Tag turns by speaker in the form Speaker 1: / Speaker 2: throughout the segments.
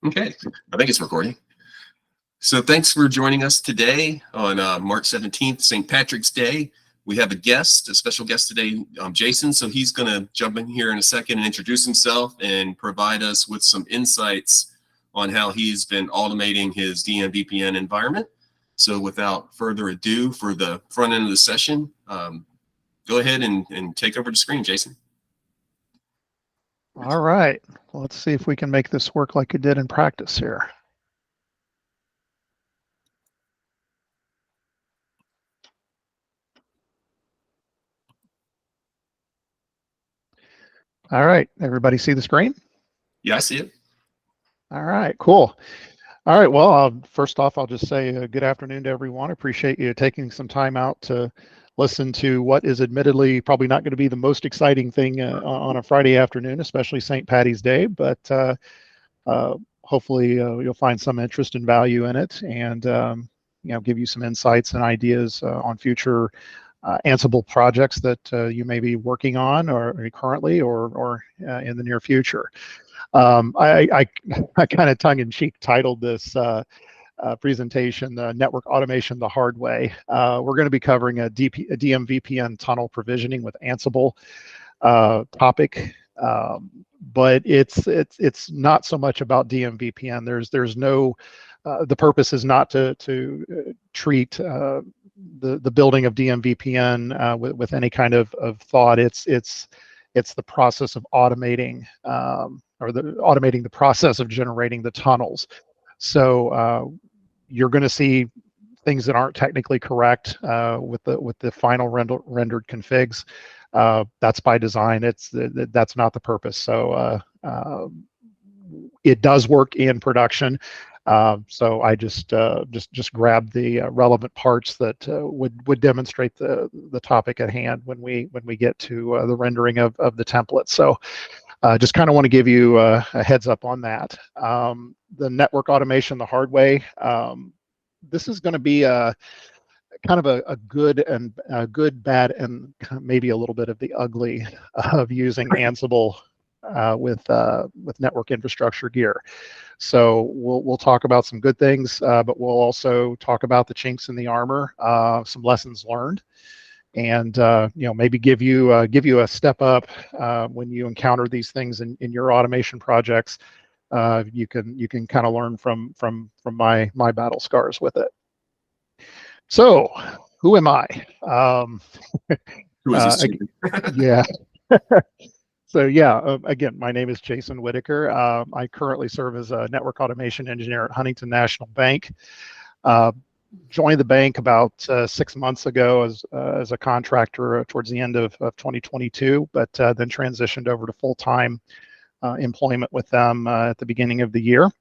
Speaker 1: Okay, I think it's recording. So thanks for joining us today on March 17th, St. Patrick's Day. We have a special guest today, Jason. So he's going to jump in here in a second and introduce himself and provide us with some insights on how he's been automating his DMVPN environment. So without further ado, for the front end of the session, go ahead and take over the screen, Jason.
Speaker 2: All right, well, let's see if we can make this work like it did in practice here. All right, everybody see the screen?
Speaker 1: Yeah, I see it.
Speaker 2: All right, cool. All right, well, first off, I'll just say good afternoon to everyone. Appreciate you taking some time out to listen to what is admittedly probably not going to be the most exciting thing on a Friday afternoon, especially St. Patty's Day, but hopefully you'll find some interest and value in it, and give you some insights and ideas on future Ansible projects that you may be working on or currently or in the near future. I kind of tongue-in-cheek titled this presentation, Network Automation the Hard Way. We're going to be covering a DMVPN tunnel provisioning with Ansible topic, but it's not so much about DMVPN. There's no the purpose is not to treat the building of DMVPN with any kind of thought. It's the process of automating automating the process of generating the tunnels. So you're going to see things that aren't technically correct with the final rendered configs. That's by design. That's not the purpose. So it does work in production. So I just grabbed the relevant parts that would demonstrate the topic at hand when we get to the rendering of the template. So just kind of want to give you a heads up on that. The network automation the hard way. This is going to be kind of a good, bad, and maybe a little bit of the ugly of using Ansible with network infrastructure gear. So we'll talk about some good things, but we'll also talk about the chinks in the armor, some lessons learned, and maybe give you a step up when you encounter these things in your automation projects. You can kind of learn from my battle scars with it. So who am I?
Speaker 1: Who is this?
Speaker 2: Yeah. So yeah, again, my name is Jason Whitaker. I currently serve as a network automation engineer at Huntington National Bank. Joined the bank about 6 months ago as a contractor towards the end of 2022, but then transitioned over to full-time employment with them at the beginning of the year.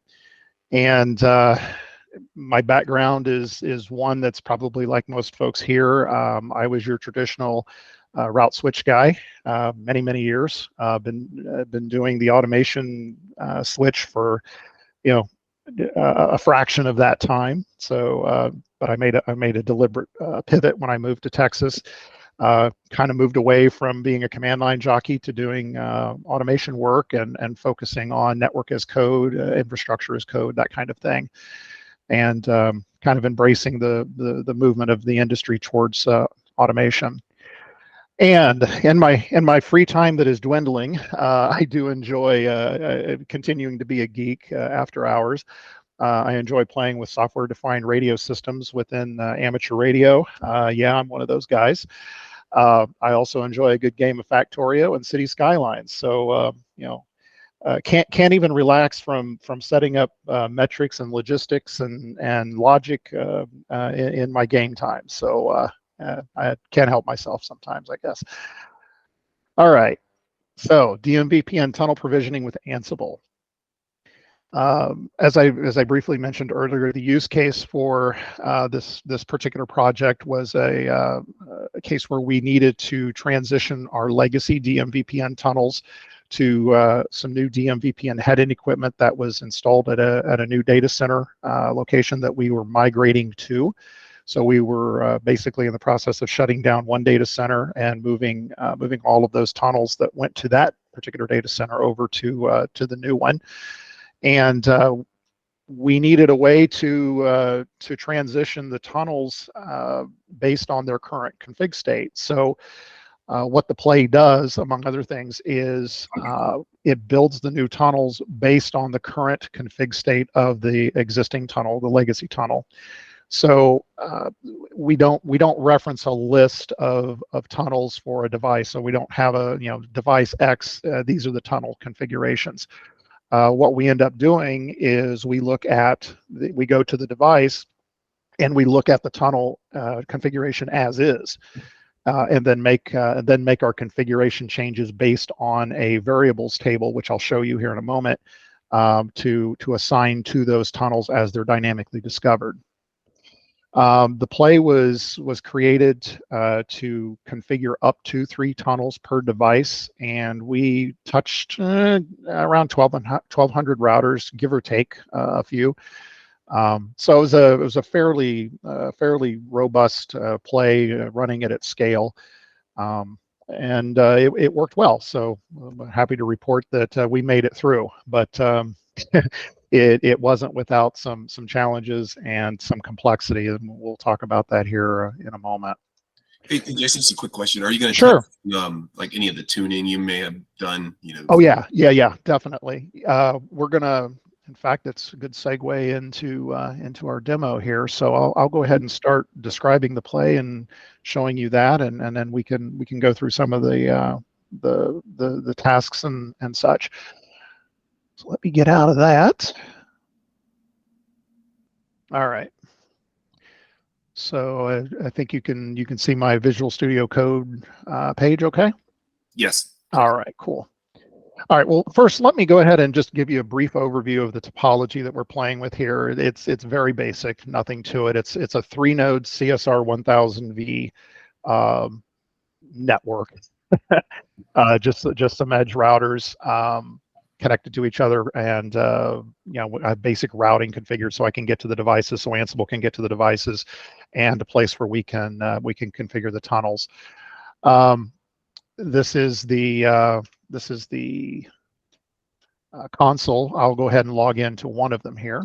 Speaker 2: And my background is one that's probably like most folks here. I was your traditional route switch guy, many years. Been doing the automation switch for a fraction of that time. So, but I made a deliberate pivot when I moved to Texas. Kind of moved away from being a command line jockey to doing automation work and focusing on network as code, infrastructure as code, that kind of thing, and kind of embracing the movement of the industry towards automation. And in my free time that is dwindling, I do enjoy continuing to be a geek after hours. I enjoy playing with software-defined radio systems within amateur radio. Yeah, I'm one of those guys. I also enjoy a good game of Factorio and City Skylines. So can't even relax from setting up metrics and logistics and logic in my game time. So I can't help myself sometimes, I guess. All right, so DMVPN tunnel provisioning with Ansible. As I briefly mentioned earlier, the use case for this particular project was a case where we needed to transition our legacy DMVPN tunnels to some new DMVPN head-end equipment that was installed at a new data center location that we were migrating to. So we were basically in the process of shutting down one data center and moving all of those tunnels that went to that particular data center over to the new one. And we needed a way to transition the tunnels based on their current config state. So what the play does, among other things, is it builds the new tunnels based on the current config state of the existing tunnel, the legacy tunnel. So we don't reference a list of tunnels for a device. So we don't have a device X. These are the tunnel configurations. What we end up doing is we go to the device and we look at the tunnel configuration as is. And then make our configuration changes based on a variables table, which I'll show you here in a moment, to assign to those tunnels as they're dynamically discovered. The play was created to configure up to 3 tunnels per device, and we touched around 1,200 routers, give or take a few. So it was a fairly robust play running it at scale, and it worked well. So I'm happy to report that we made it through, but it wasn't without some challenges and some complexity, and we'll talk about that here in a moment.
Speaker 1: Hey, Jason, just a quick question. Are you going to
Speaker 2: Sure.
Speaker 1: touch like any of the tuning you may have done?
Speaker 2: Oh yeah, definitely. We're gonna. In fact, it's a good segue into our demo here. So I'll go ahead and start describing the play and showing you that, and then we can go through some of the tasks and such. So let me get out of that. All right. So I think you can see my Visual Studio Code page. Okay.
Speaker 1: Yes.
Speaker 2: All right. Cool. All right, well, first, let me go ahead and just give you a brief overview of the topology that we're playing with here. It's very basic, nothing to it. It's a 3-node CSR 1000V network, just some edge routers connected to each other, and a basic routing configured so I can get to the devices, so Ansible can get to the devices, and a place where we can configure the tunnels. This is the console. I'll go ahead and log into one of them here.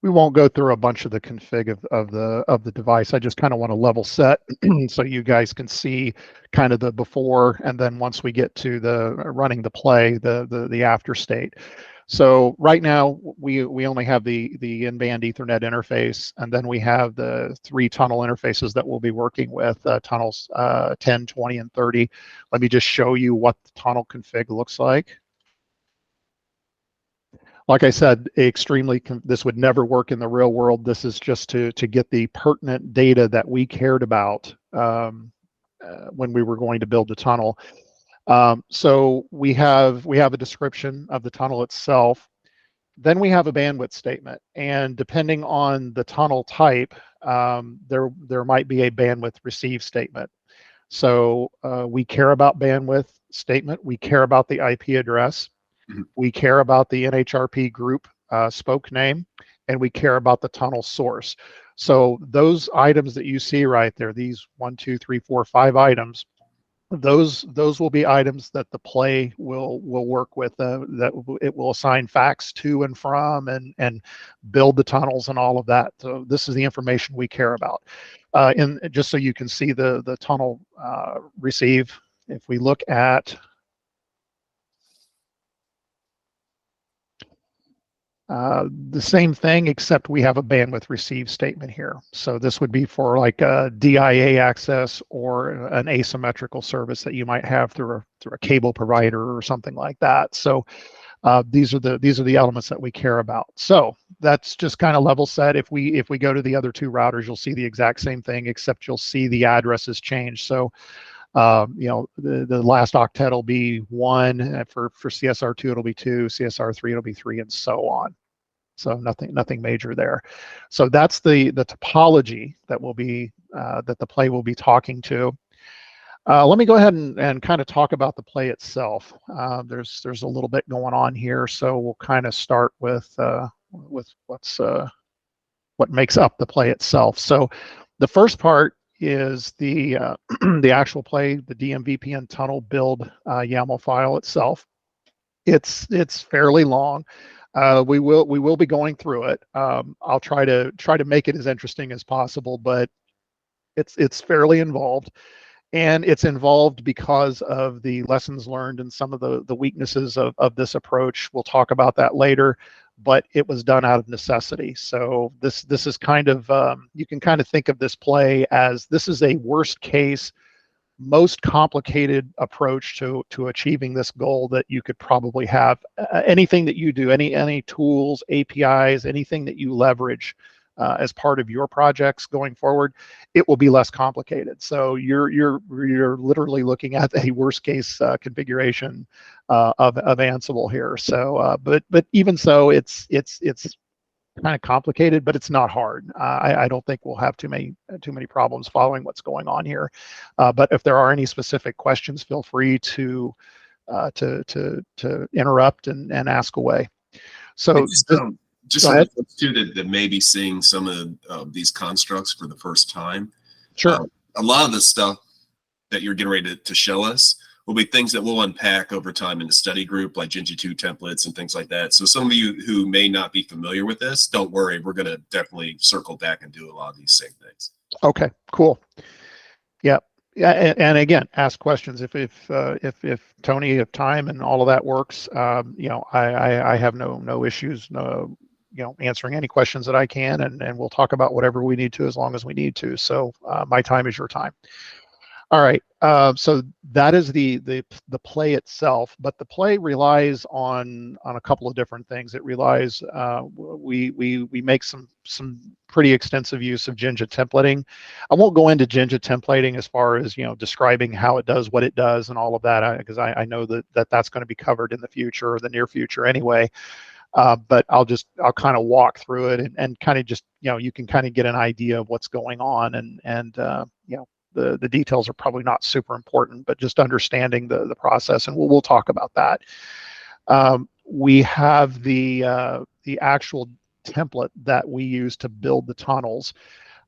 Speaker 2: We won't go through a bunch of the config of the device. I just kind of want to level set so you guys can see kind of the before, and then once we get to the running the play, the after state. So right now we only have the in-band Ethernet interface, and then we have the 3 tunnel interfaces that we'll be working with, tunnels 10, 20, and 30. Let me just show you what the tunnel config looks like. Like I said, this would never work in the real world. This is just to get the pertinent data that we cared about when we were going to build the tunnel. So we have a description of the tunnel itself. Then we have a bandwidth statement, and depending on the tunnel type, there might be a bandwidth receive statement. So we care about bandwidth statement. We care about the IP address. We care about the NHRP group spoke name, and we care about the tunnel source. So those items that you see right there, these 1, 2, 3, 4, 5 items, those will be items that the play will work with, that it will assign facts to and from, and build the tunnels and all of that. So this is the information we care about. And just so you can see the tunnel receive, if we look at the same thing, except we have a bandwidth receive statement here. So this would be for like a DIA access or an asymmetrical service that you might have through a cable provider or something like that. So these are the elements that we care about. So that's just kind of level set. If we go to the other 2 routers, you'll see the exact same thing, except you'll see the addresses change. So the last octet will be 1, for CSR2 it'll be 2, CSR3 it'll be 3, and so on. So nothing major there. So that's the topology that will be that the play will be talking to. Let me go ahead and kind of talk about the play itself. There's a little bit going on here, so we'll kind of start with what makes up the play itself. So the first part is the the actual play, the DMVPN tunnel build YAML file itself. It's fairly long. We will be going through it. I'll try to make it as interesting as possible, but it's fairly involved. And it's involved because of the lessons learned and some of the weaknesses of this approach. We'll talk about that later, but it was done out of necessity. So this is kind of, you can kind of think of this play as this is a worst case, most complicated approach to achieving this goal that you could probably have. Anything that you do, any tools, APIs, anything that you leverage as part of your projects going forward, it will be less complicated. So you're literally looking at a worst case configuration of Ansible here. So but even so, it's kind of complicated, but it's not hard. I don't think we'll have too many problems following what's going on here. But if there are any specific questions, feel free to interrupt and ask away. So
Speaker 1: just for the folks too that may be seeing some of these constructs for the first time.
Speaker 2: Sure.
Speaker 1: A lot of the stuff that you're getting ready to show us will be things that we'll unpack over time in the study group, like Gingy 2 templates and things like that. So some of you who may not be familiar with this, don't worry, we're going to definitely circle back and do a lot of these same things.
Speaker 2: Okay, cool. Yeah. Yeah, and again, ask questions if Tony, if time and all of that works. You know, I have no issues, answering any questions that I can, and we'll talk about whatever we need to as long as we need to. So my time is your time. All right. So that is the play itself, but the play relies on a couple of different things. It relies we make some pretty extensive use of Jinja templating. I won't go into Jinja templating as far as describing how it does what it does and all of that, because I know that's going to be covered in the future or the near future anyway. But I'll kind of walk through it and kind of just you can kind of get an idea of what's going on and the details are probably not super important, but just understanding the process, and we'll talk about that. We have the actual template that we use to build the tunnels.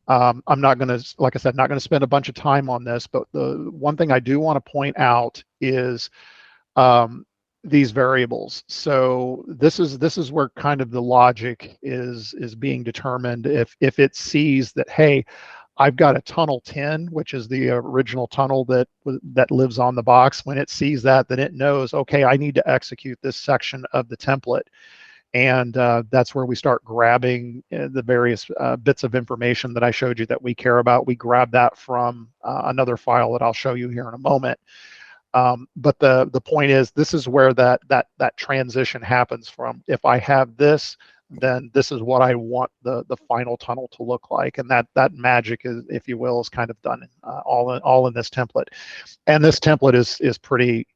Speaker 2: I'm not going to, like I said, not going to spend a bunch of time on this, but the one thing I do want to point out is these variables. So this is where kind of the logic is being determined. If it sees that, hey, I've got a tunnel 10, which is the original tunnel that lives on the box. When it sees that, then it knows, okay, I need to execute this section of the template. And that's where we start grabbing the various bits of information that I showed you that we care about. We grab that from another file that I'll show you here in a moment. But the point is, this is where that transition happens from, if I have this, then this is what I want the final tunnel to look like, and that magic is, if you will, is kind of done all in this template. And this template is pretty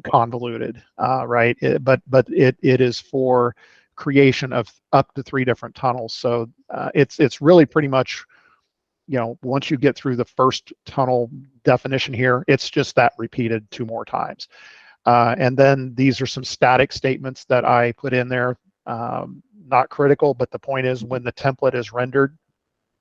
Speaker 2: convoluted, right? But it is for creation of up to 3 different tunnels. So it's really pretty much, once you get through the first tunnel definition here, it's just that repeated 2 more times. And then these are some static statements that I put in there. Not critical, but the point is, when the template is rendered,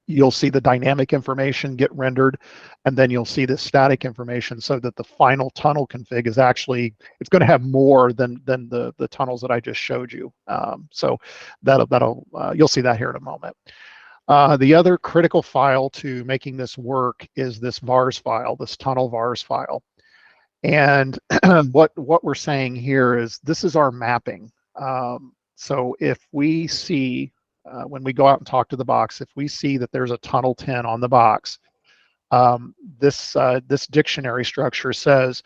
Speaker 2: you'll see the dynamic information get rendered, and then you'll see the static information, so that the final tunnel config is actually, it's going to have more than the tunnels that I just showed you. So that'll you'll see that here in a moment. The other critical file to making this work is this vars file, this tunnel vars file. And what we're saying here is, this is our mapping. So if we see, when we go out and talk to the box, if we see that there's a tunnel 10 on the box, this dictionary structure says,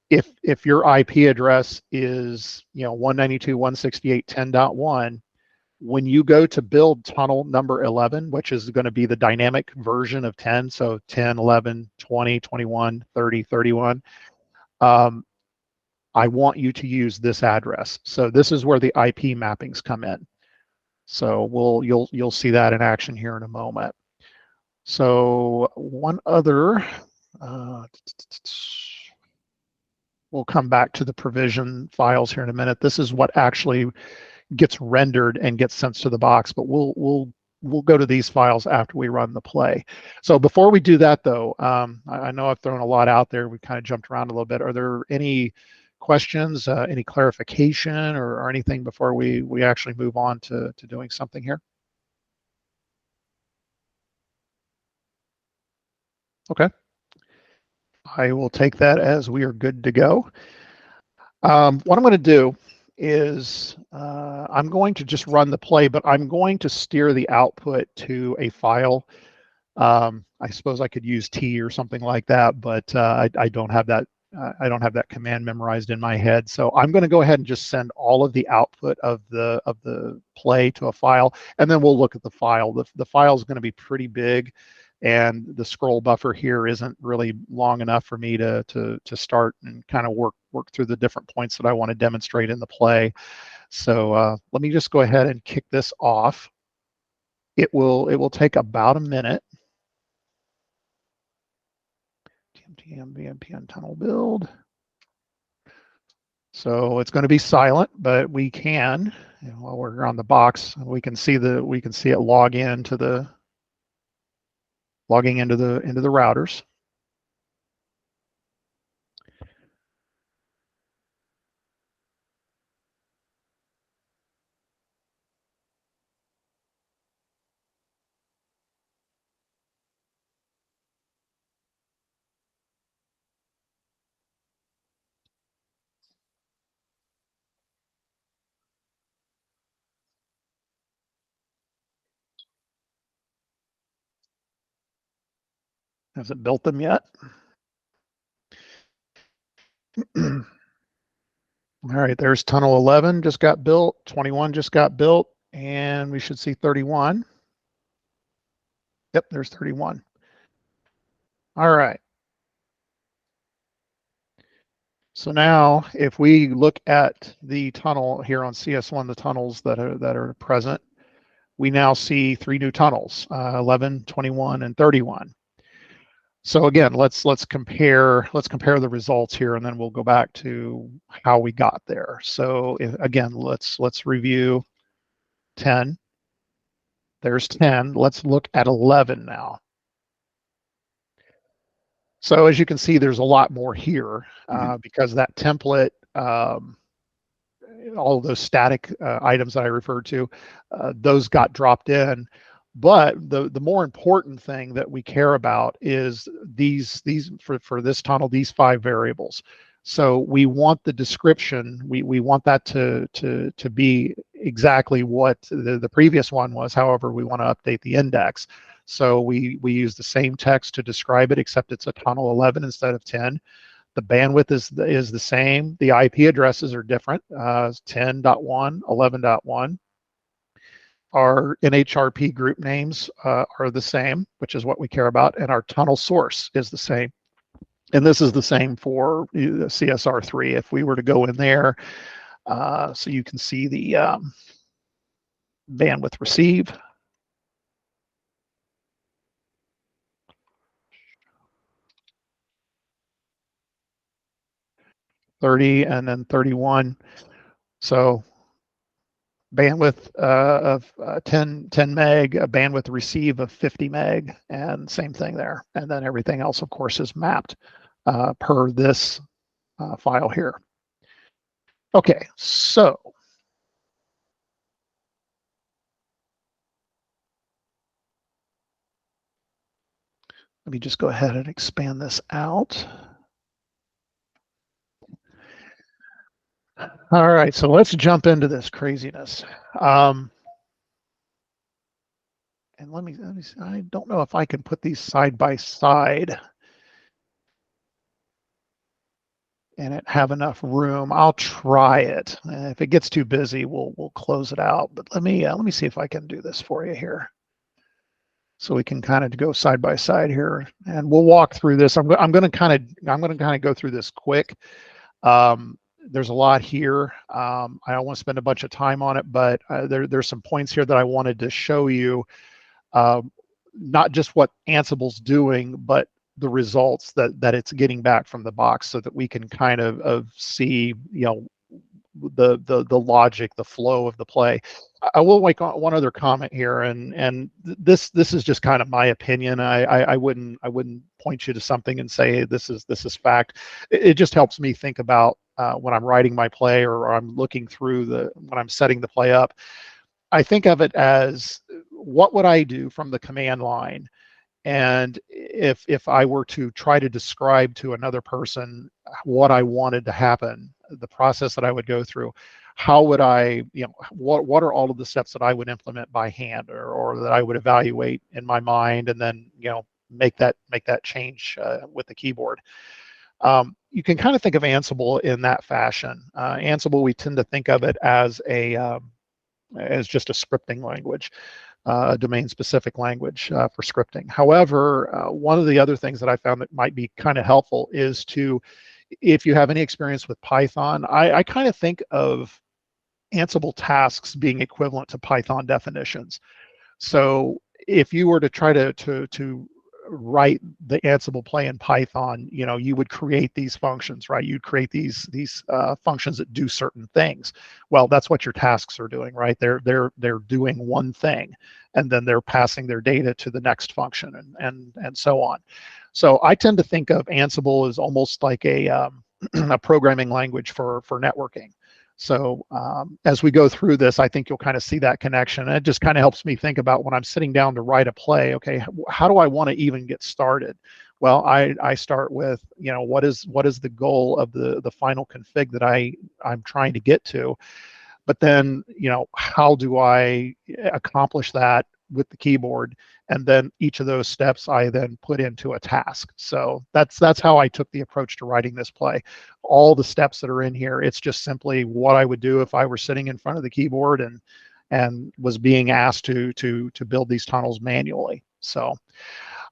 Speaker 2: if your IP address is 192.168.10.1, when you go to build tunnel number 11, which is going to be the dynamic version of 10, so 10, 11, 20, 21, 30, 31, I want you to use this address. So this is where the IP mappings come in. So you'll see that in action here in a moment. So one other, we'll come back to the provision files here in a minute. This is what actually gets rendered and gets sent to the box, but we'll we'll go to these files after we run the play. So before we do that, though, I know I've thrown a lot out there. We kind of jumped around a little bit. Are there any questions, any clarification, or anything before we actually move on to doing something here? Okay. I will take that as we are good to go. What I'm going to do is I'm going to just run the play, but I'm going to steer the output to a file. I suppose I could use T or something like that, but I don't have that. I don't have that command memorized in my head. So I'm going to go ahead and just send all of the output of the play to a file, and then we'll look at the file. The file is going to be pretty big, and the scroll buffer here isn't really long enough for me to start and kind of work through the different points that I want to demonstrate in the play. So let me just go ahead and kick this off. It will take about a minute. DMVPN tunnel build. So it's going to be silent, but we can, while we're on the box, we can see it logging into the routers. Has it built them yet? All right, there's tunnel 11 just got built, 21 just got built, and we should see 31. Yep, there's 31. All right. So now if we look at the tunnel here on CS1, the tunnels that are present, we now see 3 new tunnels, 11, 21, and 31. So again, let's compare the results here, and then we'll go back to how we got there. So again, let's review 10. There's 10. Let's look at 11 now. So as you can see, there's a lot more here because that template, all of those static items that I referred to, those got dropped in. But the more important thing that we care about is these for this tunnel, these 5 variables. So we want the description. We want that to be exactly what the previous one was. However, we want to update the index. So we use the same text to describe it, except it's a tunnel 11 instead of 10. The bandwidth is the same. The IP addresses are different, 10.1, 11.1. Our NHRP group names are the same, which is what we care about, and our tunnel source is the same. And this is the same for CSR3. If we were to go in there, so you can see the bandwidth receive. .30 and then 31. So bandwidth of 10 meg, a bandwidth receive of 50 meg, and same thing there. And then everything else, of course, is mapped per this file here. Okay, so let me just go ahead and expand this out. All right, so let's jump into this craziness. And let me see, I don't know if I can put these side by side and have enough room. I'll try it. If it gets too busy, we'll close it out. But let me see if I can do this for you here, so we can kind of go side by side here, and we'll walk through this. I'm going to kind of go through this quick. There's a lot here. I don't want to spend a bunch of time on it, but there's some points here that I wanted to show you, not just what Ansible's doing, but the results that it's getting back from the box, so that we can kind of see, the logic, the flow of the play. I will make one other comment here, and this is just kind of my opinion. I wouldn't point you to something and say this is fact. It just helps me think about when I'm writing my play, or I'm looking through when I'm setting the play up. I think of it as, what would I do from the command line? And if I were to try to describe to another person what I wanted to happen, the process that I would go through, how would I, what are all of the steps that I would implement by hand, or that I would evaluate in my mind, and then, make that change with the keyboard. You can kind of think of Ansible in that fashion. Ansible, we tend to think of it as as just a scripting language, a domain-specific language for scripting. However, one of the other things that I found that might be kind of helpful is to, if you have any experience with Python, I kind of think of Ansible tasks being equivalent to Python definitions. So if you were to try to write the Ansible play in Python, you would create these functions, right? You'd create these functions that do certain things. Well, that's what your tasks are doing, right? They're doing one thing, and then they're passing their data to the next function, and so on. So I tend to think of Ansible as almost like a programming language for networking. So as we go through this, I think you'll kind of see that connection. And it just kind of helps me think about when I'm sitting down to write a play, okay, how do I want to even get started? Well, I start with, what is the goal of the final config that I'm trying to get to? But then, how do I accomplish that with the keyboard? And then each of those steps I then put into a task. So that's how I took the approach to writing this play. All the steps that are in here, it's just simply what I would do if I were sitting in front of the keyboard and was being asked to build these tunnels manually. So,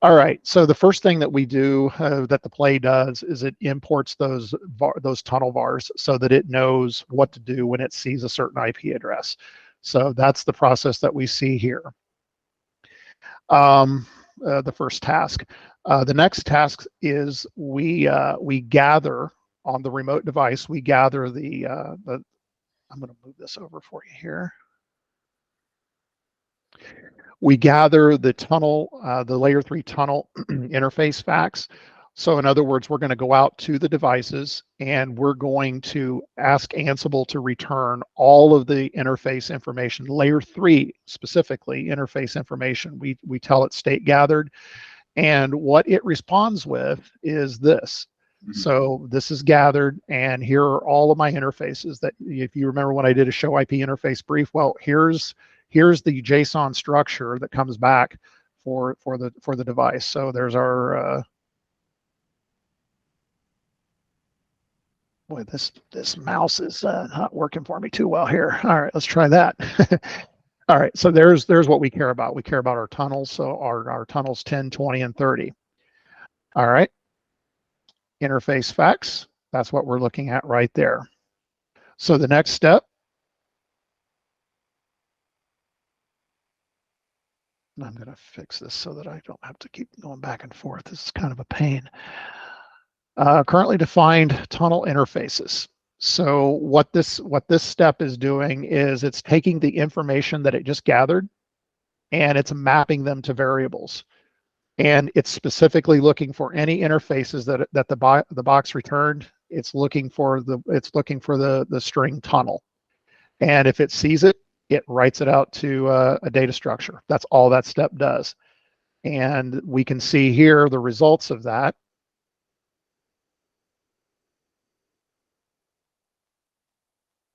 Speaker 2: all right. So the first thing that we do, that the play does, is it imports those tunnel vars so that it knows what to do when it sees a certain IP address. So that's the process that we see here. The first task. The next task is we gather on the remote device. We gather the I'm going to move this over for you here. We gather the tunnel, the layer 3 tunnel interface facts. So in other words, we're going to go out to the devices, and we're going to ask Ansible to return all of the interface information, layer 3 specifically, interface information. We tell it state gathered, and what it responds with is this. So this is gathered, and here are all of my interfaces that, if you remember when I did a show IP interface brief, well, here's the JSON structure that comes back for the device. So there's our boy, this mouse is not working for me too well here. All right, let's try that. All right, so there's what we care about. We care about our tunnels. So our tunnels 10, 20, and 30. All right, interface facts. That's what we're looking at right there. So the next step, I'm going to fix this so that I don't have to keep going back and forth. This is kind of a pain. Currently defined tunnel interfaces. So what this step is doing is it's taking the information that it just gathered, and it's mapping them to variables. And it's specifically looking for any interfaces that the box returned. It's looking for the string tunnel. And if it sees it, it writes it out to a data structure. That's all that step does. And we can see here the results of that.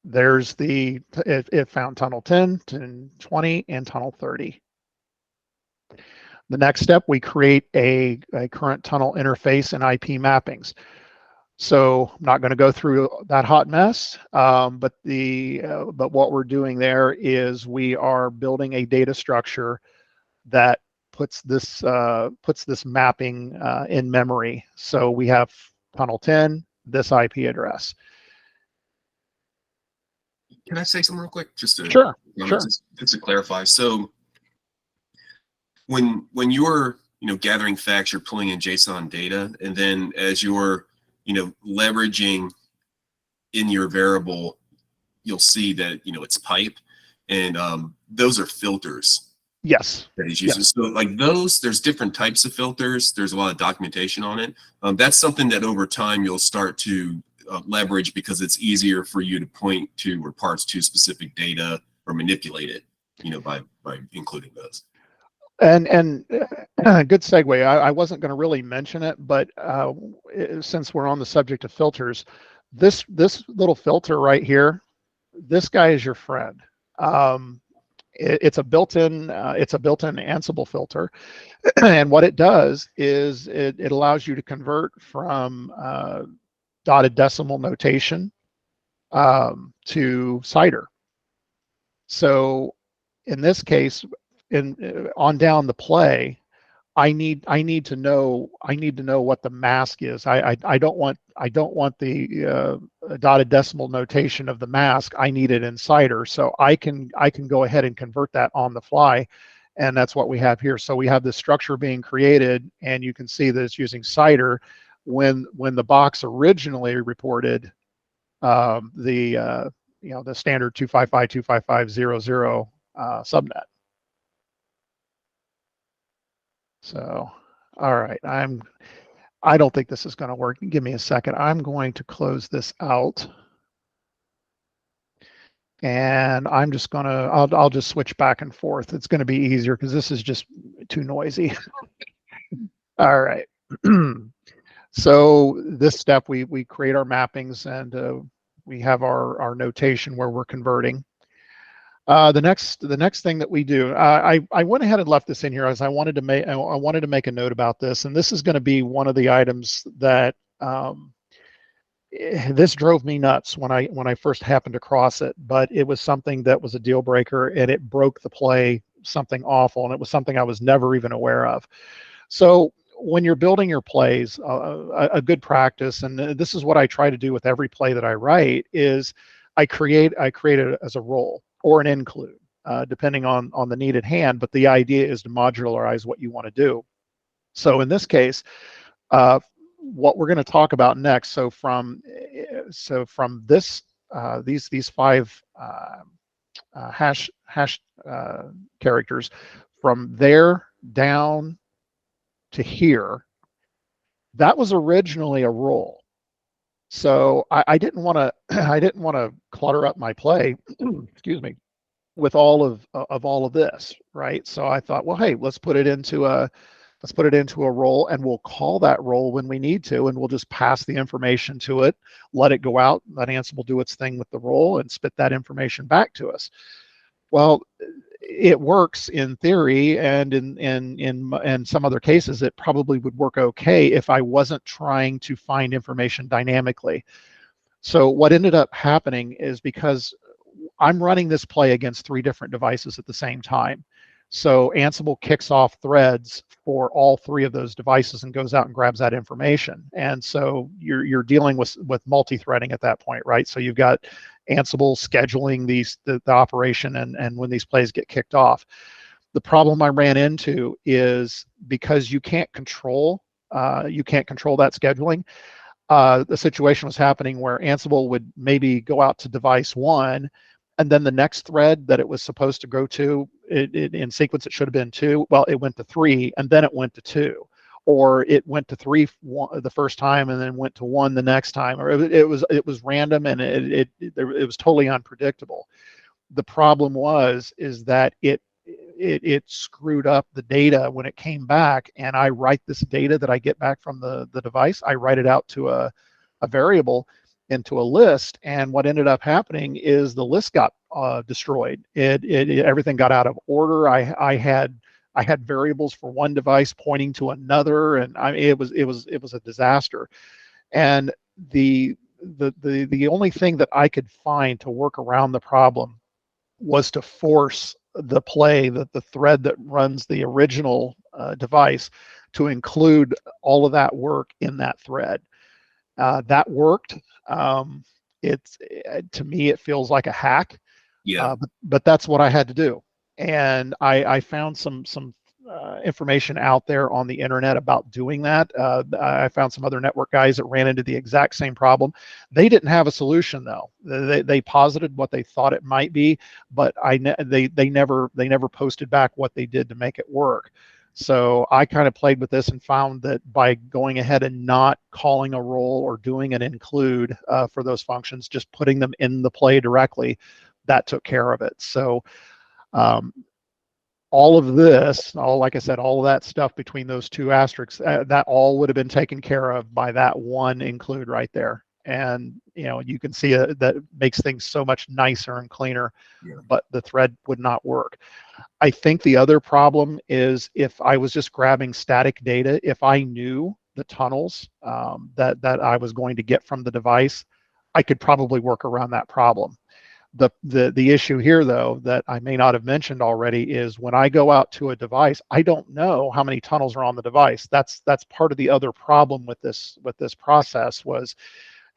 Speaker 2: There's it found tunnel 10, 20, and tunnel 30. The next step, we create a current tunnel interface and IP mappings. So I'm not going to go through that hot mess, but what we're doing there is we are building a data structure that puts this mapping in memory. So we have tunnel 10, this IP address.
Speaker 1: Can I say something real quick? Just to
Speaker 2: sure.
Speaker 1: Just to clarify. So when you're gathering facts, you're pulling in JSON data, and then as you're leveraging in your variable you'll see that, it's pipe, and those are filters
Speaker 2: Yes.
Speaker 1: that he's using.
Speaker 2: Yes.
Speaker 1: So like those, there's different types of filters. There's a lot of documentation on it. That's something that over time you'll start to leverage, because it's easier for you to point to or parse to specific data or manipulate it, by including those.
Speaker 2: And good segue. I wasn't going to really mention it, but since we're on the subject of filters, this little filter right here, this guy is your friend. It's a built-in Ansible filter, and what it does is it allows you to convert from dotted decimal notation to CIDR. So in this case, on down the play, I need to know what the mask is. I don't want the dotted decimal notation of the mask. I need it in CIDR, so I can go ahead and convert that on the fly, and that's what we have here. So we have this structure being created, and you can see that it's using CIDR. When the box originally reported the standard 255.255.0.0 subnet. So, all right, I don't think this is going to work. Give me a second. I'm going to close this out, and I'm just going to, I'll just switch back and forth. It's going to be easier because this is just too noisy. All right. So this step, we create our mappings, and we have our notation where we're converting. The next thing that we do, I went ahead and left this in here as I wanted to make a note about this, and this is going to be one of the items that this drove me nuts when I first happened across it, but it was something that was a deal breaker, and it broke the play something awful, and it was something I was never even aware of. So when you're building your plays, a good practice, and this is what I try to do with every play that I write, is I create it as a role or an include, depending on the need at hand. But the idea is to modularize what you want to do. So in this case, what we're going to talk about next. So from this, these 5 hash characters, from there down to here, that was originally a role. So I didn't want to clutter up my play, excuse me, with all of this, right? So I thought, well, hey, let's put it into a role, and we'll call that role when we need to, and we'll just pass the information to it, let it go out, let Ansible do its thing with the role, and spit that information back to us. Well, it works in theory, and in some other cases, it probably would work okay if I wasn't trying to find information dynamically. So what ended up happening is, because I'm running this play against 3 different devices at the same time, so Ansible kicks off threads for all 3 of those devices and goes out and grabs that information. And so you're dealing with multi-threading at that point, right? So you've got Ansible scheduling the operation and when these plays get kicked off. The problem I ran into is, because you can't control that scheduling, the situation was happening where Ansible would maybe go out to device 1, and then the next thread that it was supposed to go to, in sequence it should have been 2. Well, it went to 3, and then it went to 2, or it went to 3 the first time and then went to 1 the next time, or it was random, and it was totally unpredictable. The problem is that it screwed up the data when it came back, and I write this data that I get back from the device, I write it out to a variable, into a list, and what ended up happening is the list got destroyed. Everything got out of order. I had variables for one device pointing to another, and it was a disaster. And the only thing that I could find to work around the problem was to force the play, the thread that runs the original device, to include all of that work in that thread. That worked. To me, it feels like a hack.
Speaker 1: Yeah.
Speaker 2: But that's what I had to do. And I found some information out there on the internet about doing that. I found some other network guys that ran into the exact same problem. They didn't have a solution though. They posited what they thought it might be, but they never posted back what they did to make it work. So I kind of played with this and found that by going ahead and not calling a role or doing an include for those functions, just putting them in the play directly, that took care of it. So all of this, like I said, all of that stuff between those two asterisks, that all would have been taken care of by that one include right there. And you can see that makes things so much nicer and cleaner, but the thread would not work. I think the other problem is if I was just grabbing static data, if I knew the tunnels that I was going to get from the device, I could probably work around that problem. The issue here, though, that I may not have mentioned already is when I go out to a device, I don't know how many tunnels are on the device. That's part of the other problem with this process was,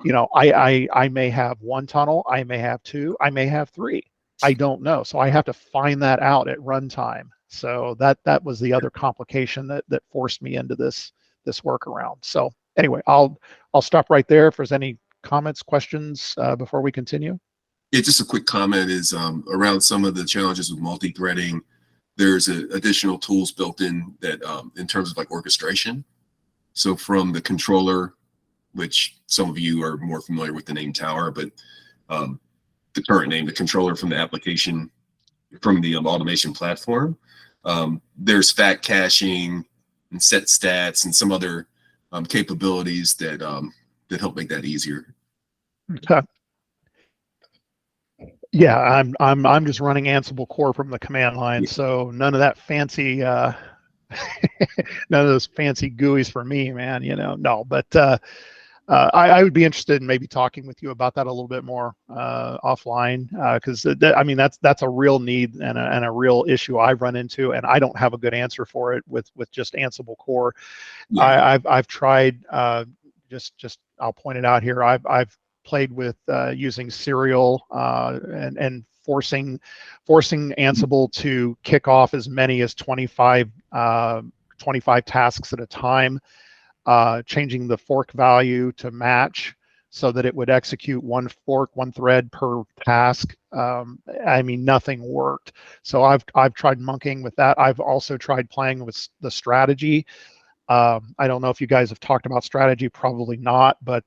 Speaker 2: I may have one tunnel, I may have two, I may have three. I don't know. So I have to find that out at runtime. So that was the other complication that forced me into this workaround. So anyway, I'll stop right there. If there's any comments, questions before we continue.
Speaker 1: Yeah, just a quick comment is around some of the challenges with multi-threading. There's additional tools built in that in terms of like orchestration. So from the controller, which some of you are more familiar with the name Tower, but the current name, the controller from the application, from the automation platform. There's fat caching and set stats and some other capabilities that help make that easier.
Speaker 2: Okay. Yeah, I'm just running Ansible core from the command line, so none of that fancy, none of those fancy GUIs for me, man. No, but I would be interested in maybe talking with you about that a little bit more offline, because I mean that's a real need and a real issue I've run into, and I don't have a good answer for it with just Ansible core. Yeah. I've tried just I'll point it out here. I've played with using serial and forcing Ansible to kick off as many as 25 tasks at a time. Changing the fork value to match so that it would execute one thread per task. I mean, nothing worked. So I've tried monkeying with that. I've also tried playing with the strategy. I don't know if you guys have talked about strategy, probably not, but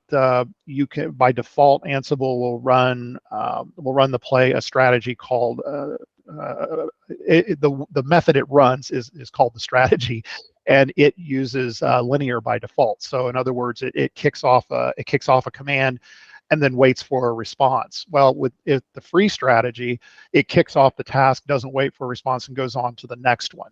Speaker 2: you can, by default, Ansible will run the play a strategy called the method it runs is called the strategy, and it uses linear by default. So in other words, it kicks off a command and then waits for a response. Well, with the free strategy, it kicks off the task, doesn't wait for a response, and goes on to the next one.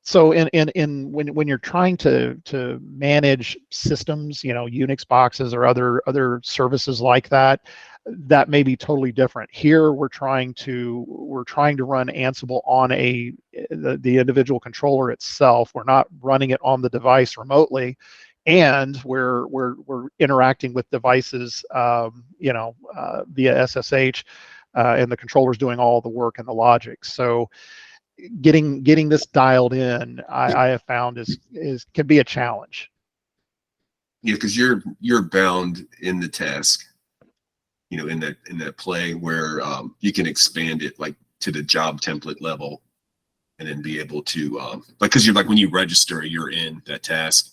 Speaker 2: So when you're trying to manage systems, Unix boxes or other services like that, that may be totally different. Here we're trying to run Ansible on the individual controller itself. We're not running it on the device remotely, and we're interacting with devices via SSH, and the controller's doing all the work and the logic. So getting this dialed in, I have found can be a challenge.
Speaker 1: Yeah, because you're bound in the task, in that play where you can expand it like to the job template level, and then be able to because you're like when you register, you're in that task,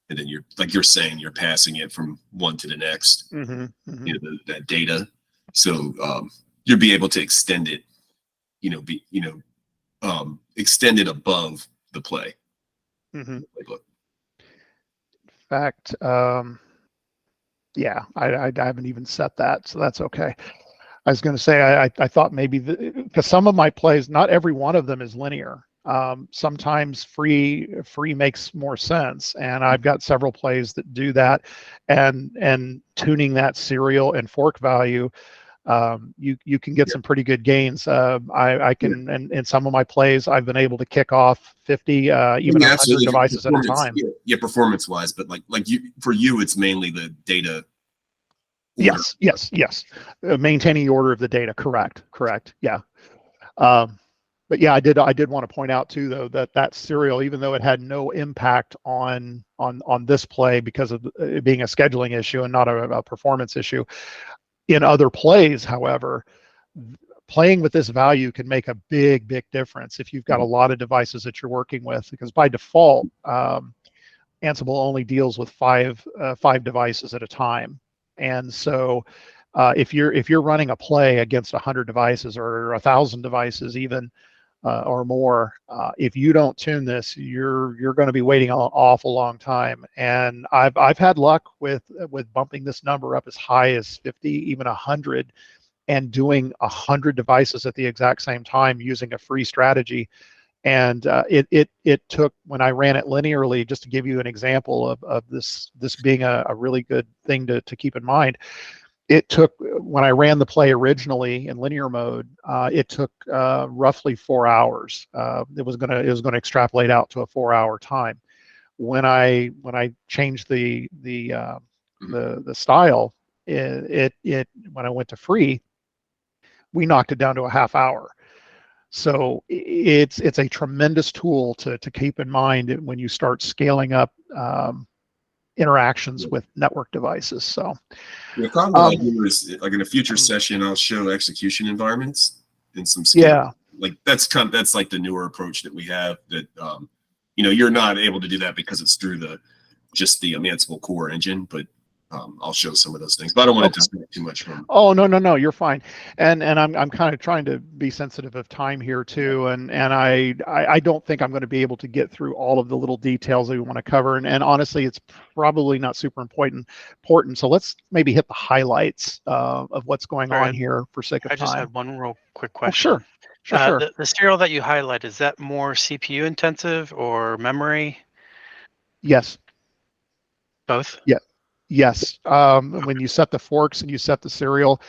Speaker 1: and then you're saying you're passing it from one to the next, that data. So you'll be able to extend it, extend it above the play.
Speaker 2: In fact, yeah, I haven't even set that, so that's okay. I was going to say I thought maybe because some of my plays, not every one of them is linear. Sometimes free makes more sense, and I've got several plays that do that, and tuning that serial and fork value. You can get some pretty good gains. I can, and in some of my plays, I've been able to kick off 50, even 100 devices at a time.
Speaker 1: Yeah, performance-wise, but for you, it's mainly the data order.
Speaker 2: Yes. Maintaining the order of the data. Correct. Yeah. But yeah, I did want to point out too, though, that serial, even though it had no impact on this play because of it being a scheduling issue and not a performance issue, in other plays, however, playing with this value can make a big difference if you've got a lot of devices that you're working with, because by default, Ansible only deals with five devices at a time. And so if you're running a play against 100 devices or 1,000 devices even, or more, if you don't tune this, you're going to be waiting an awful long time. And I've had luck with bumping this number up as high as 50, even 100, and doing 100 devices at the exact same time using a free strategy. And it took, when I ran it linearly, just to give you an example of this being a really good thing to keep in mind. It took, when I ran the play originally in linear mode, it took roughly 4 hours. It was gonna extrapolate out to a 4-hour time. When I changed the style, it when I went to free, we knocked it down to a half hour. So it's a tremendous tool to keep in mind when you start scaling up interactions with network devices. So
Speaker 1: Yeah, probably what I'll do is, like in a future session, I'll show execution environments and some scale.
Speaker 2: Yeah,
Speaker 1: Like that's like the newer approach that we have. That you're not able to do that because it's through just the Ansible core engine, but I'll show some of those things. But I don't want to distract too much from.
Speaker 2: Oh, no, you're fine. And I'm kind of trying to be sensitive of time here too. And I don't think I'm going to be able to get through all of the little details that we want to cover. And honestly, it's probably not super important. So let's maybe hit the highlights of what's going on here for sake of time.
Speaker 3: I just had one real quick question.
Speaker 2: Oh, sure.
Speaker 3: The serial that you highlight, is that more CPU intensive or memory?
Speaker 2: Yes.
Speaker 3: Both?
Speaker 2: Yeah. Yes. When you set the forks and you set the serial,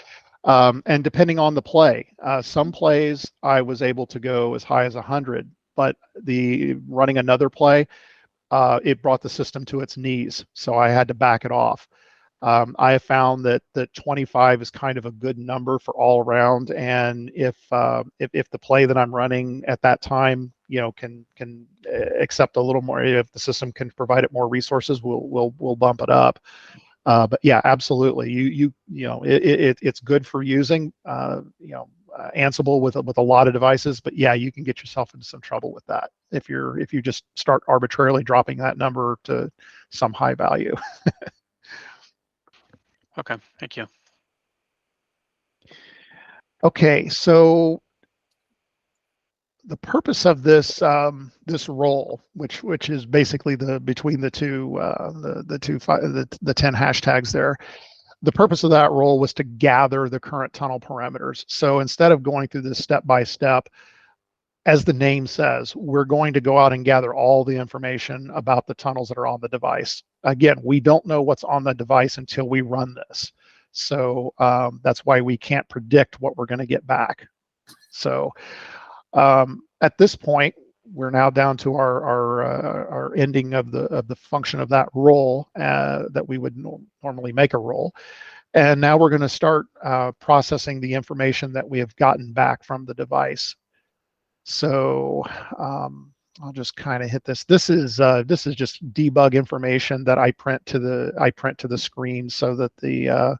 Speaker 2: and depending on the play, some plays I was able to go as high as 100, but running another play, it brought the system to its knees, so I had to back it off. I have found that 25 is kind of a good number for all around, and if the play that I'm running at that time, can accept a little more, if the system can provide it more resources, we'll bump it up. But yeah, absolutely, it's good for using Ansible with a lot of devices, but yeah, you can get yourself into some trouble with that if you just start arbitrarily dropping that number to some high value.
Speaker 3: Okay, thank you.
Speaker 2: Okay, so the purpose of this this role, which is basically between the 10 hashtags there, the purpose of that role was to gather the current tunnel parameters. So instead of going through this step by step, as the name says, we're going to go out and gather all the information about the tunnels that are on the device. Again, we don't know what's on the device until we run this. So that's why we can't predict what we're going to get back. So at this point, we're now down to our ending of the function of that role that we would normally make a role. And now we're going to start processing the information that we have gotten back from the device. So I'll just kind of hit this. This is just debug information that I print to the screen so that the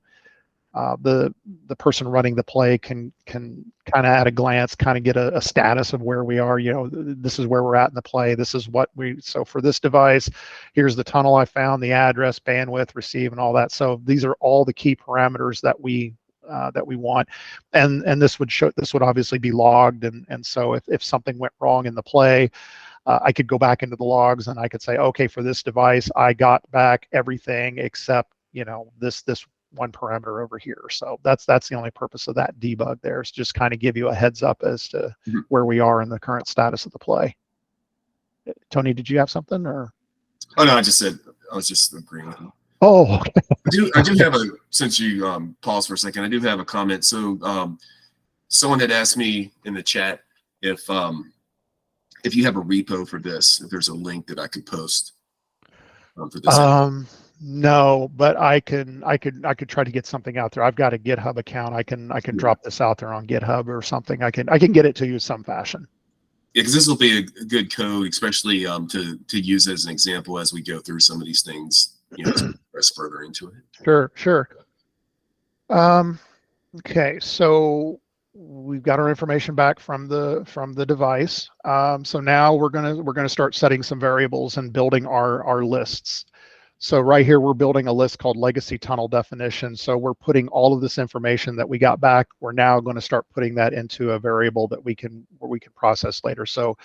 Speaker 2: person running the play can kind of at a glance kind of get a status of where we are. This is where we're at in the play. This is what so for this device, here's the tunnel I found, the address, bandwidth, receive, and all that. So these are all the key parameters that we want, and this would obviously be logged, and so if something went wrong in the play, I could go back into the logs and I could say, okay, for this device, I got back everything except this one parameter over here. So that's the only purpose of that debug there, is just kind of give you a heads up as to where we are in the current status of the play. Tony, did you have something, or?
Speaker 1: Oh no, I was just agreeing with you.
Speaker 2: Oh, okay.
Speaker 1: I do have since you paused for a second, I do have a comment. So someone had asked me in the chat if you have a repo for this, if there's a link that I could post for this.
Speaker 2: No, but I could try to get something out there. I've got a GitHub account. I can drop this out there on GitHub or something. I can get it to you in some fashion.
Speaker 1: because this will be a good code, especially to use as an example as we go through some of these things, as we press further into it.
Speaker 2: Sure, sure. Okay, so we've got our information back from the device. So now we're gonna start setting some variables and building our lists. So right here, we're building a list called legacy tunnel definition. So we're putting all of this information that we got back. We're now going to start putting that into a variable that we can process later. So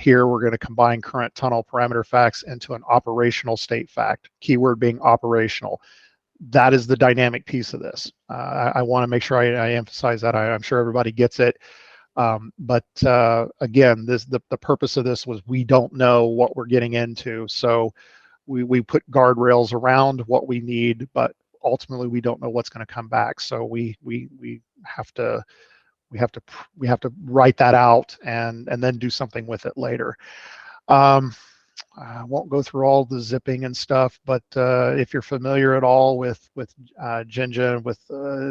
Speaker 2: here we're going to combine current tunnel parameter facts into an operational state fact. Keyword being operational. That is the dynamic piece of this. I want to make sure I emphasize that. I'm sure everybody gets it. But again, the purpose of this was we don't know what we're getting into. So we put guardrails around what we need, but ultimately we don't know what's going to come back. So we have to write that out and then do something with it later. I won't go through all the zipping and stuff, but if you're familiar at all with Jinja, with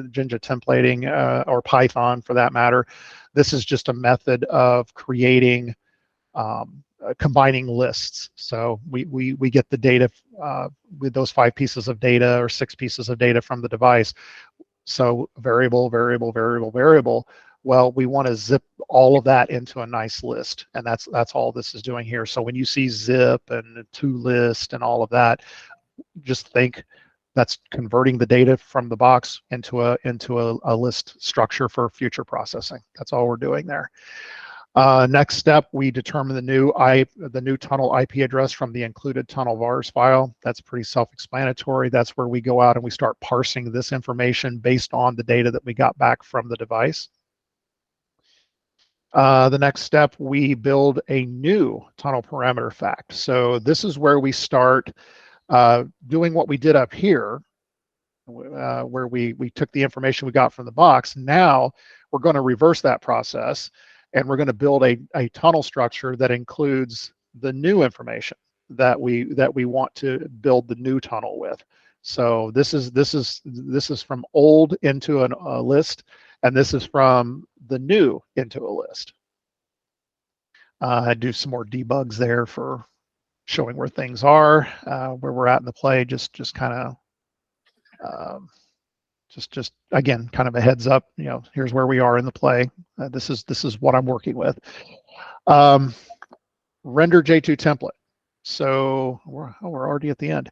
Speaker 2: Jinja templating or Python for that matter, this is just a method of creating combining lists. So we get the data with those 5 pieces of data or 6 pieces of data from the device. So variable, variable, variable, variable. Well, we want to zip all of that into a nice list, and that's all this is doing here. So when you see zip and toList and all of that, just think that's converting the data from the box into a list structure for future processing. That's all we're doing there. Next step, we determine the new tunnel IP address from the included tunnel vars file. That's pretty self-explanatory. That's where we go out and we start parsing this information based on the data that we got back from the device. The next step, we build a new tunnel parameter fact. So this is where we start doing what we did up here, where we took the information we got from the box. Now we're going to reverse that process, and we're going to build a tunnel structure that includes the new information that we want to build the new tunnel with. So this is from old into a list, and this is from the new into a list. I do some more debugs there for showing where things are, where we're at in the play. Just kind of just again, kind of a heads up. Here's where we are in the play. This is what I'm working with. Render J2 template. So we're already at the end.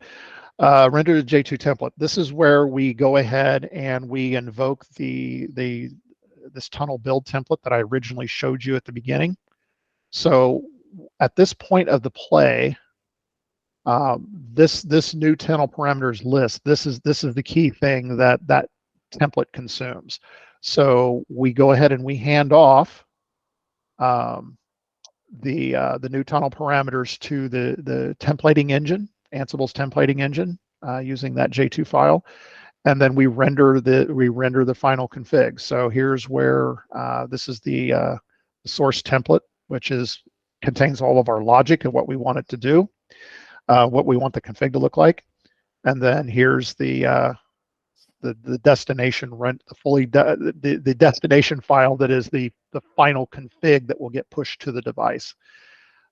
Speaker 2: Render the J2 template. This is where we go ahead and we invoke this tunnel build template that I originally showed you at the beginning. So at this point of the play, this new tunnel parameters list, this is the key thing that template consumes. So we go ahead and we hand off the new tunnel parameters to the templating engine, Ansible's templating engine, using that J2 file, and then we render the final config. So here's where this is the source template, which contains all of our logic and what we want it to do, what we want the config to look like, and then here's the destination the destination file that is the final config that will get pushed to the device,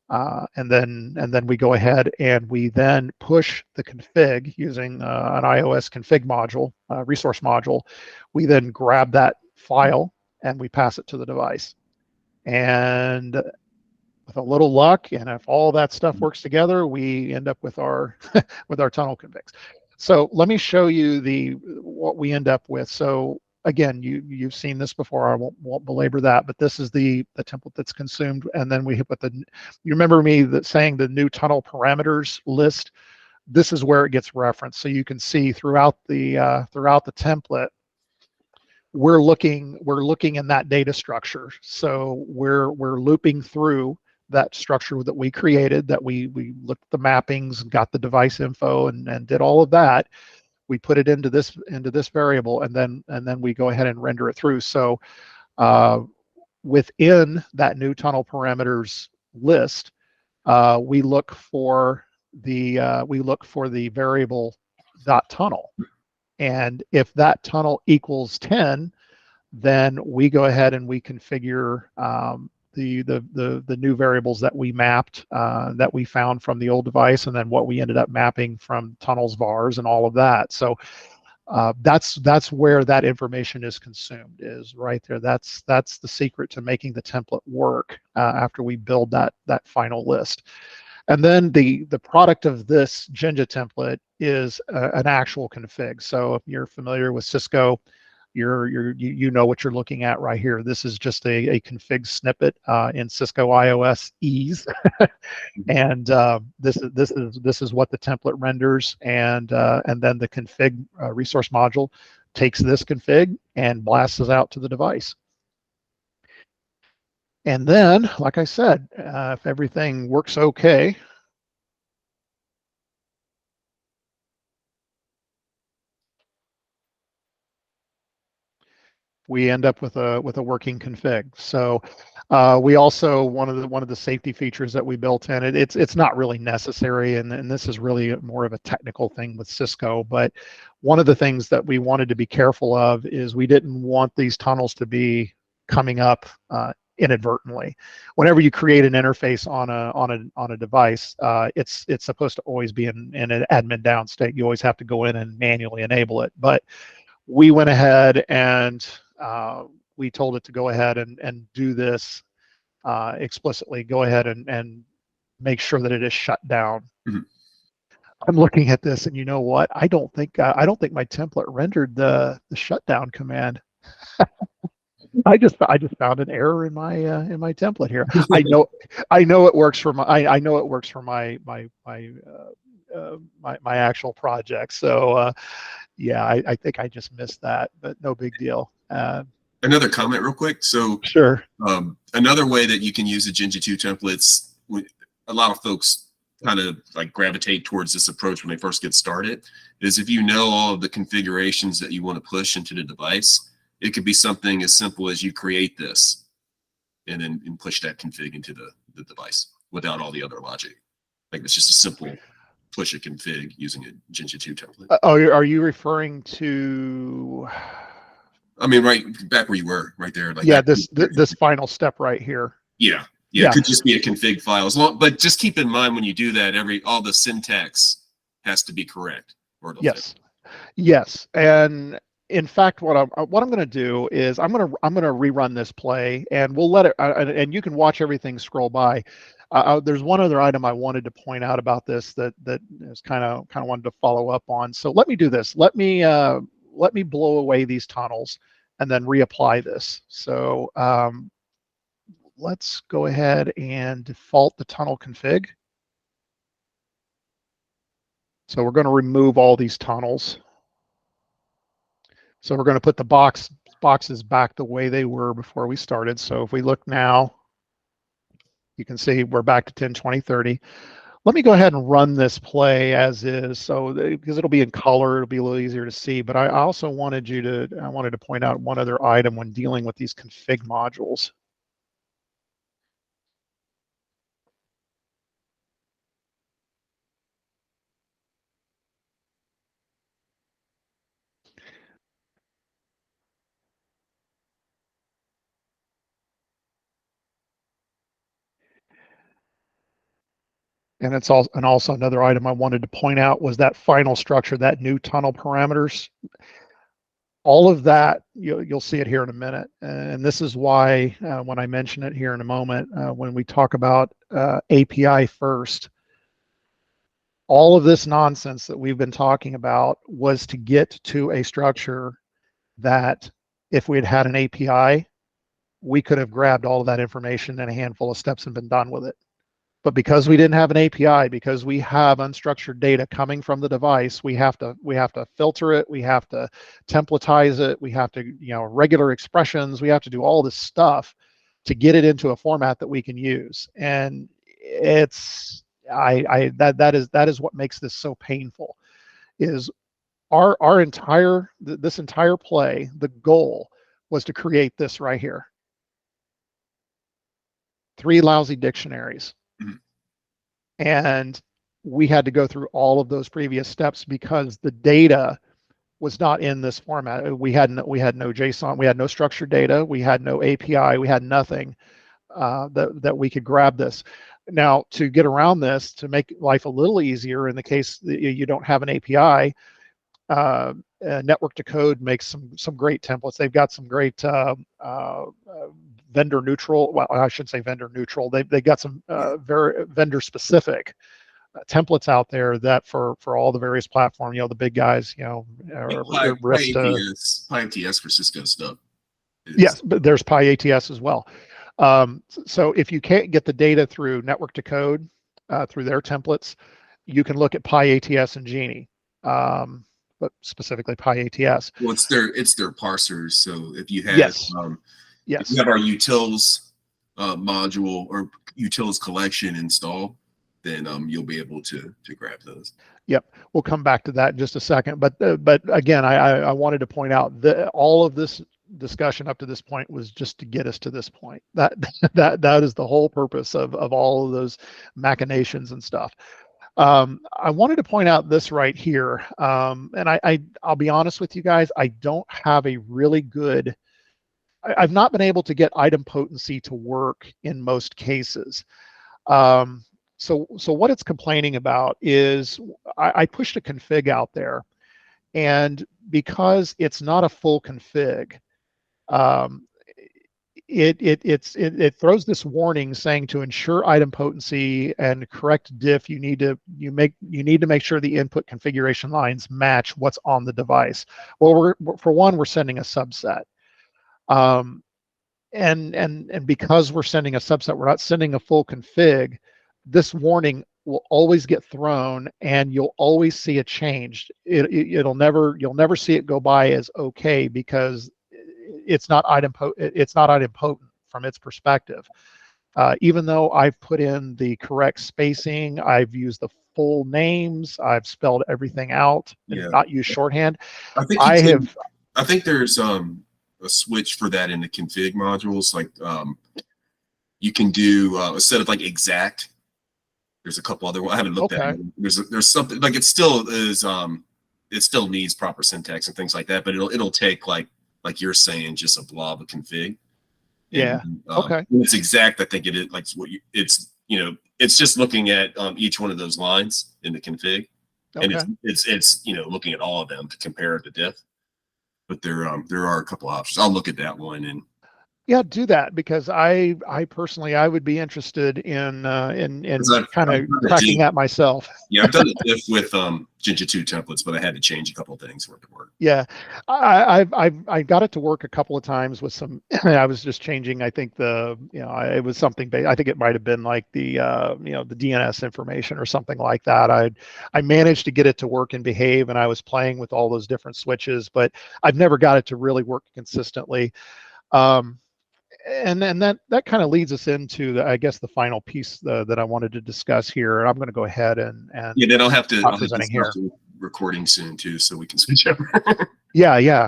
Speaker 2: and then we go ahead and we then push the config using an iOS config module, resource module. We then grab that file and we pass it to the device, and with a little luck, and if all that stuff works together, we end up with our with our tunnel configs. So let me show you what we end up with. So again, you've seen this before. I won't belabor that, but this is the template that's consumed, and then we hit with you remember me saying the new tunnel parameters list. This is where it gets referenced. So you can see throughout the template, we're looking in that data structure. So we're looping through that structure that we created, that we looked at the mappings, got the device info, and did all of that. We put it into this variable, and then we go ahead and render it through. So within that new tunnel parameters list, we look for the variable .tunnel, and if that tunnel equals 10, then we go ahead and we configure the new variables that we mapped, that we found from the old device, and then what we ended up mapping from tunnels, vars, and all of that. So that's where that information is consumed, is right there. That's the secret to making the template work after we build that final list. And then the product of this Jinja template is an actual config. So if you're familiar with Cisco, you know what you're looking at right here. This is just a config snippet in Cisco IOS ease, and this is what the template renders, and then the config resource module takes this config and blasts it out to the device. And then, like I said, if everything works okay, we end up with a working config. So we also, one of the safety features that we built in, it's not really necessary, and this is really more of a technical thing with Cisco, but one of the things that we wanted to be careful of is we didn't want these tunnels to be coming up inadvertently. Whenever you create an interface on a device, it's supposed to always be in an admin down state. You always have to go in and manually enable it. But we went ahead and we told it to go ahead and do this explicitly. Go ahead and make sure that it is shut down.
Speaker 1: Mm-hmm.
Speaker 2: I'm looking at this, and you know what? I don't think my template rendered the shutdown command. I just found an error in my template here. I know it works for my actual project. So yeah, I think I just missed that, but no big deal.
Speaker 1: Another comment real quick. So
Speaker 2: sure.
Speaker 1: Another way that you can use the Jinja 2 templates, a lot of folks kind of like gravitate towards this approach when they first get started, is if you know all of the configurations that you want to push into the device, it could be something as simple as you create this and then push that config into the device without all the other logic. Like it's just a simple push a config using a Jinja 2 template.
Speaker 2: Are you referring to?
Speaker 1: I mean, right back where you were, right there. Like
Speaker 2: yeah, this final step right here.
Speaker 1: Yeah. It could just be a config file, as long, but just keep in mind when you do that, all the syntax has to be correct. Or
Speaker 2: yes, and in fact, what I'm going to do is I'm going to rerun this play, and we'll let it, and you can watch everything scroll by. There's one other item I wanted to point out about this that is kind of wanted to follow up on. So let me do this. Let me blow away these tunnels and then reapply this. So let's go ahead and default the tunnel config. So we're going to remove all these tunnels. So we're going to put the boxes back the way they were before we started. So if we look now, you can see we're back to 10, 20, 30. Let me go ahead and run this play as is, so because it'll be in color, it'll be a little easier to see. But I also wanted to point out one other item when dealing with these config modules. And also another item I wanted to point out was that final structure, that new tunnel parameters. All of that, you'll see it here in a minute. And this is why when I mention it here in a moment, when we talk about API first, all of this nonsense that we've been talking about was to get to a structure that if we had had an API, we could have grabbed all of that information in a handful of steps and been done with it. But because we didn't have an API, because we have unstructured data coming from the device, we have to filter it, we have to templatize it, we have to, regular expressions, we have to do all this stuff to get it into a format that we can use. And it's that is what makes this so painful. Is this entire play, the goal was to create this right here. 3 lousy dictionaries. And we had to go through all of those previous steps because the data was not in this format. We had no JSON, we had no structured data, we had no API, we had nothing. that we could grab this. Now, to get around this, to make life a little easier in the case that you don't have an API, Network to Code makes some great templates. They've got some great vendor neutral. Well, I should say vendor neutral. They got some very vendor specific templates out there that for all the various platforms, the big guys,
Speaker 1: PyATS for Cisco stuff.
Speaker 2: Yes, but there's PyATS as well. So if you can't get the data through Network to Code, through their templates, you can look at PyATS and Genie, but specifically PyATS.
Speaker 1: Well, it's their parsers. So if you have
Speaker 2: yes.
Speaker 1: if you have our utils module or utils collection installed, then you'll be able to grab those.
Speaker 2: Yep, we'll come back to that in just a second. But again, I wanted to point out that all of this discussion up to this point was just to get us to this point. That is the whole purpose of all of those machinations and stuff. I wanted to point out this right here, and I'll be honest with you guys, I don't have a really good. I've not been able to get idempotency to work in most cases. So what it's complaining about is I pushed a config out there, and because it's not a full config, it throws this warning saying to ensure idempotency and correct diff, you need to make sure the input configuration lines match what's on the device. Well, we're sending a subset. And because we're sending a subset, we're not sending a full config. This warning will always get thrown, and you'll always see a change. You'll never see it go by as okay, because it's not idempotent from its perspective. Even though I've put in the correct spacing, I've used the full names, I've spelled everything out, and not used shorthand.
Speaker 1: I think there's a switch for that in the config modules. Like you can do instead of like exact. There's a couple other ones. I haven't looked at them. There's something like it still needs proper syntax and things like that, but it'll take like you're saying, just a blob of config.
Speaker 2: Yeah.
Speaker 1: When it's exact, I think it is like it's just looking at each one of those lines in the config, and it's looking at all of them to compare the diff. But there are a couple options. I'll look at that one and.
Speaker 2: Yeah, do that, because I personally would be interested in kind of cracking that myself.
Speaker 1: Yeah, I've done a diff with Jinja 2 templates, but I had to change a couple of things for it to work.
Speaker 2: Yeah, I got it to work a couple of times with some. I was just changing. I think it was something. I think it might have been like the the DNS information or something like that. I managed to get it to work and behave, and I was playing with all those different switches, but I've never got it to really work consistently. And then that kind of leads us into I guess the final piece that I wanted to discuss here. And I'm going to go ahead and
Speaker 1: then I'll have to
Speaker 2: presenting here.
Speaker 1: Recording soon too, so we can switch over.
Speaker 2: Yeah.